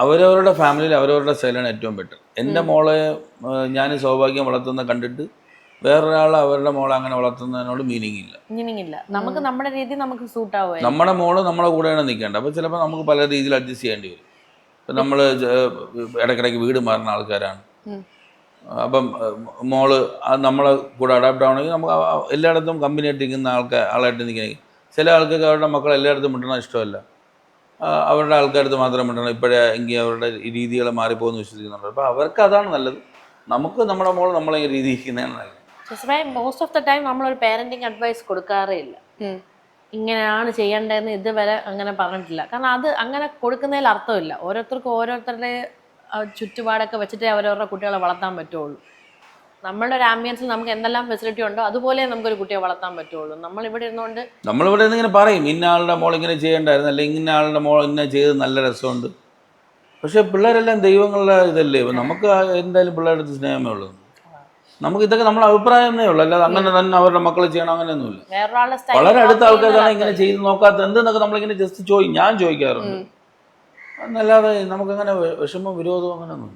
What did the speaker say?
അവരവരുടെ ഫാമിലിയിൽ അവരവരുടെ സ്റ്റൈലാണ് ഏറ്റവും ബെറ്റർ. എൻ്റെ മോളെ ഞാൻ സൗഭാഗ്യം വളർത്തുന്ന കണ്ടിട്ട് വേറൊരാൾ അവരുടെ മോളെ അങ്ങനെ വളർത്തുന്നതിനോട് മീനിങ് ഇല്ല. നമുക്ക് നമ്മുടെ രീതി നമുക്ക് സൂട്ട് ആവുക. നമ്മുടെ മോള് നമ്മളെ കൂടെയാണ് നിൽക്കേണ്ടത്. അപ്പോൾ ചിലപ്പോൾ നമുക്ക് പല രീതിയിൽ അഡ്ജസ്റ്റ് ചെയ്യേണ്ടി വരും. ഇപ്പം നമ്മൾ ഇടയ്ക്കിടയ്ക്ക് വീട് മാറുന്ന ആൾക്കാരാണ്. അപ്പം മോള് നമ്മളെ കൂടെ അഡാപ്റ്റ് ആവണമെങ്കിൽ നമുക്ക് എല്ലായിടത്തും കമ്പനിയായിട്ട് നിൽക്കുന്ന ആളായിട്ട് നിൽക്കണമെങ്കിൽ ചില ആൾക്കാർക്ക് അവരുടെ മക്കൾ എല്ലായിടത്തും മിട്ടണ ഇഷ്ടമല്ല. അവരുടെ ആൾക്കാരടുത്ത് മാത്രം മിട്ടണം. ഇപ്പോഴേ എങ്കിൽ അവരുടെ രീതികൾ മാറിപ്പോകുമെന്ന് വിശ്വസിക്കുന്നുണ്ട്. അപ്പോൾ അവർക്ക് അതാണ് നല്ലത്. നമുക്ക് നമ്മുടെ മോൾ നമ്മളെ രീതി ഇരിക്കുന്നതാണ് നല്ലത്. മോസ്റ്റ് ഓഫ് ദ ടൈം നമ്മളൊരു പാരന്റിങ് അഡ്വൈസ് കൊടുക്കാറേ ഇല്ല. ഇങ്ങനെയാണ് ചെയ്യേണ്ടതെന്ന് ഇതുവരെ അങ്ങനെ പറഞ്ഞിട്ടില്ല. കാരണം അത് അങ്ങനെ കൊടുക്കുന്നതിൽ അർത്ഥമില്ല. ഓരോരുത്തർക്കും ഓരോരുത്തരുടെ ചുറ്റുപാടൊക്കെ വെച്ചിട്ടേ അവരവരുടെ കുട്ടികളെ വളർത്താൻ പറ്റുള്ളൂ. നമ്മളുടെ ഒരു ആംബിയൻസിൽ നമുക്ക് എന്തെല്ലാം ഫെസിലിറ്റി ഉണ്ടോ അതുപോലെ നമുക്കൊരു കുട്ടിയെ വളർത്താൻ പറ്റുള്ളൂ. നമ്മളിവിടെ ഇരുന്നുകൊണ്ട് നമ്മളിവിടെ നിന്ന് ഇങ്ങനെ പറയും, ഇന്ന ആളുടെ മോൾ ഇങ്ങനെ ചെയ്യേണ്ടായിരുന്നു, അല്ലെങ്കിൽ ഇന്ന ആളുടെ മോൾ ഇങ്ങനെ ചെയ്ത് നല്ല രസമുണ്ട്. പക്ഷേ പിള്ളേരെല്ലാം ദൈവങ്ങളുടെ ഇതല്ലേ. നമുക്ക് എന്തായാലും പിള്ളേരുടെ അടുത്ത് സ്നേഹമേ ഉള്ളൂ. നമുക്ക് ഇതൊക്കെ നമ്മളെ അഭിപ്രായമേ ഉള്ളൂ. അല്ലാതെ അങ്ങനെ തന്നെ അവരുടെ മക്കൾ ചെയ്യണം അങ്ങനെയൊന്നുമില്ല. വളരെ അടുത്ത ആൾക്കാരാണ് ഇങ്ങനെ ചെയ്ത് നോക്കാത്തത് എന്തെന്നൊക്കെ നമ്മളിങ്ങനെ ജസ്റ്റ് ഞാൻ ചോദിക്കാറുണ്ട്. എന്നല്ലാതെ നമുക്കങ്ങനെ വിഷമം വിരോധം അങ്ങനെയൊന്നും